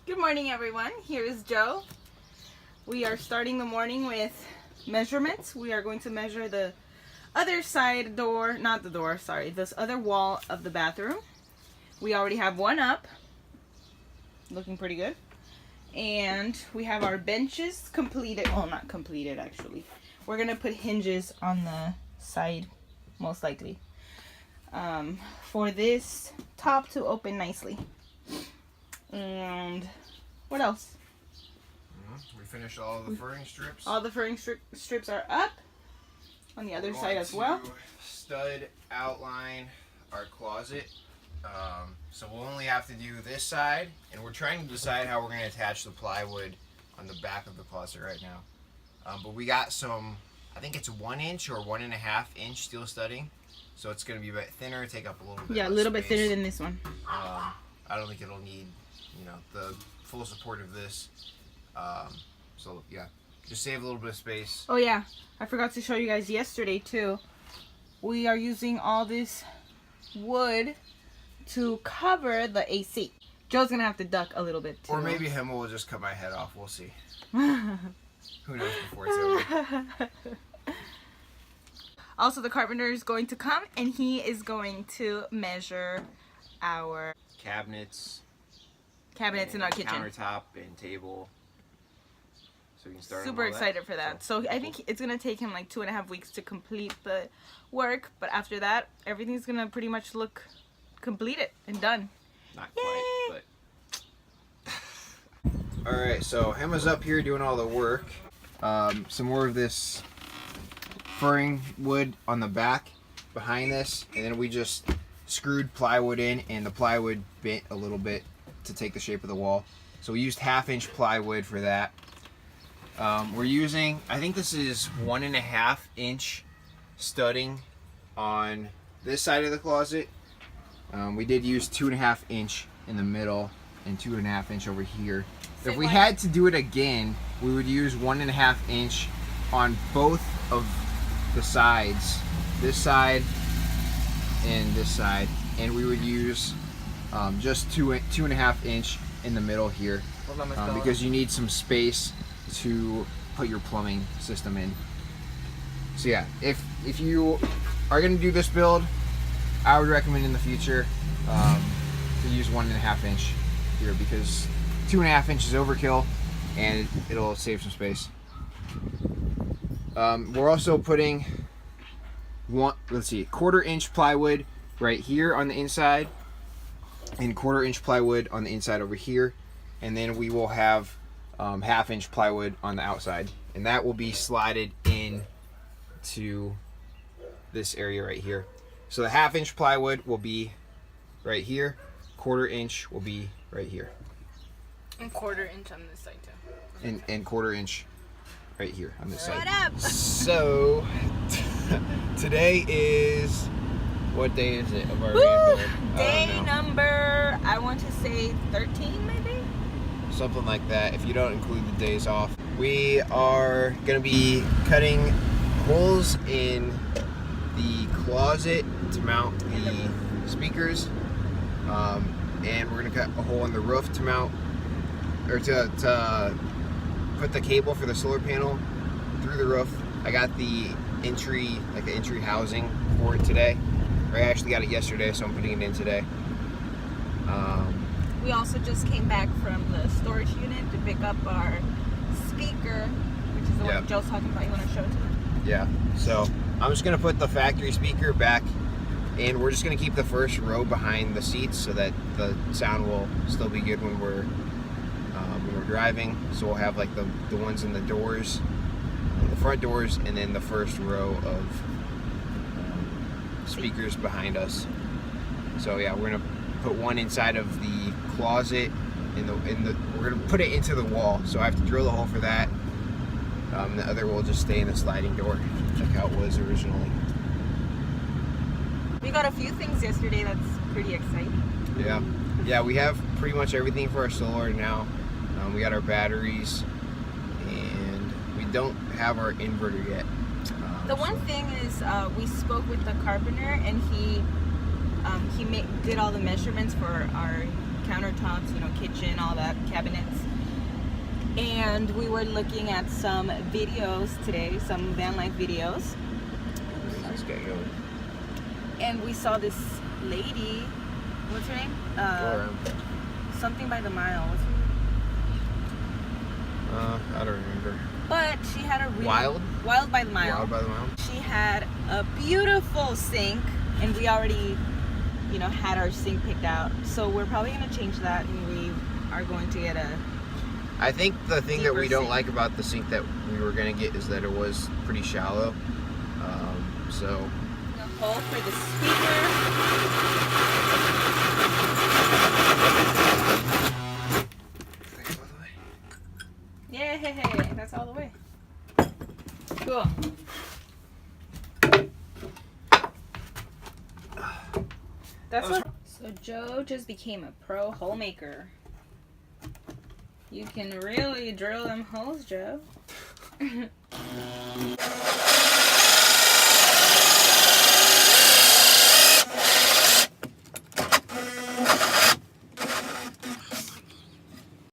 Good morning, everyone. Here is Joe. We are starting the morning with measurements. We are going to measure the other side door, not the door, sorry, this other wall of the bathroom. We already have one up, looking pretty good. And we have our benches completed. Well, not completed, actually. We're going to put hinges on the side, most likely, for this top to open nicely. And what else? We finished all the furring strips. All the furring strips are up on the other side as well. Stud outline our closet. So we'll only have to do this side, and we're trying to decide how we're going to attach the plywood on the back of the closet right now. But we got some, I think it's 1 inch or 1.5 inch steel studding, so it's going to be a bit thinner, take up a little bit. Yeah, a little bit thinner than this one. I don't think it'll need, the full support of this. So yeah, just save a little bit of space. Oh yeah, I forgot to show you guys yesterday too. We are using all this wood to cover the AC. Joe's gonna have to duck a little bit too. Or maybe him will just cut my head off. We'll see. Who knows before it's over. Also, the carpenter is going to come and he is going to measure our cabinets in our kitchen, countertop and table. So we can start. Super excited for that. So I think it's gonna take him like 2.5 weeks to complete the work, but after that, everything's gonna pretty much look completed and done. Not quite, but. All right, so Emma's up here doing all the work. Some more of this furring wood on the back behind this, and then we just screwed plywood in, and the plywood bent a little bit to take the shape of the wall. So we used 1/2 inch plywood for that. We're using, I think this is 1.5 inch studding on this side of the closet. We did use 2.5 inch in the middle and 2.5 inch over here. If we had to do it again, we would use 1.5 inch on both of the sides, this side and this side, and we would use just 2.5 inch in the middle here, because you need some space to put your plumbing system in. So yeah, if you are going to do this build, I would recommend in the future to use 1.5 inch here, because 2.5 inch is overkill and it'll save some space. We're also putting 1/4 inch plywood right here on the inside, and 1/4 inch plywood on the inside over here, and then we will have 1/2 inch plywood on the outside, and that will be slided in to this area right here. So the 1/2 inch plywood will be right here, 1/4 inch will be right here, and 1/4 inch on this side too, and 1/4 inch right here on this side. What up? So today is, what day is it of our van build? Day number, I want to say 13 maybe? Something like that, if you don't include the days off. We are going to be cutting holes in the closet to mount the speakers, and we're going to cut a hole in the roof to mount, or to put the cable for the solar panel through the roof. I got the entry, the entry housing for it today. I actually got it yesterday, so I'm putting it in today. We also just came back from the storage unit to pick up our speaker, which is the one Joe's talking about. You want to show it to them? Yeah, so I'm just going to put the factory speaker back, and we're just going to keep the first row behind the seats so that the sound will still be good when we're driving. So we'll have like the ones in the doors, the front doors, and then the first row of speakers behind us. So yeah, we're going to put one inside of the closet, we're going to put it into the wall, so I have to drill a hole for that. The other will just stay in the sliding door, like how it was originally. We got a few things yesterday that's pretty exciting. Yeah, we have pretty much everything for our solar now. We got our batteries, and we don't have our inverter yet. The one thing is, we spoke with the carpenter, and he did all the measurements for our countertops, you know, kitchen, all that, cabinets. And we were looking at some videos today, some van life videos. This guy going. And we saw this lady, what's her name? Something by the mile. What's her name? I don't remember. But she had a really Wild by the mile. Wild by the Mile. She had a beautiful sink, and we already, you know, had our sink picked out. So we're probably gonna change that, and we are going to get a. I think the thing that we don't sink. like about the sink that we were gonna get is that it was pretty shallow. So. The hole for the speaker. Yeah, hey, that's all the way. Cool. That's what. So Joe just became a pro hole maker. You can really drill them holes, Joe.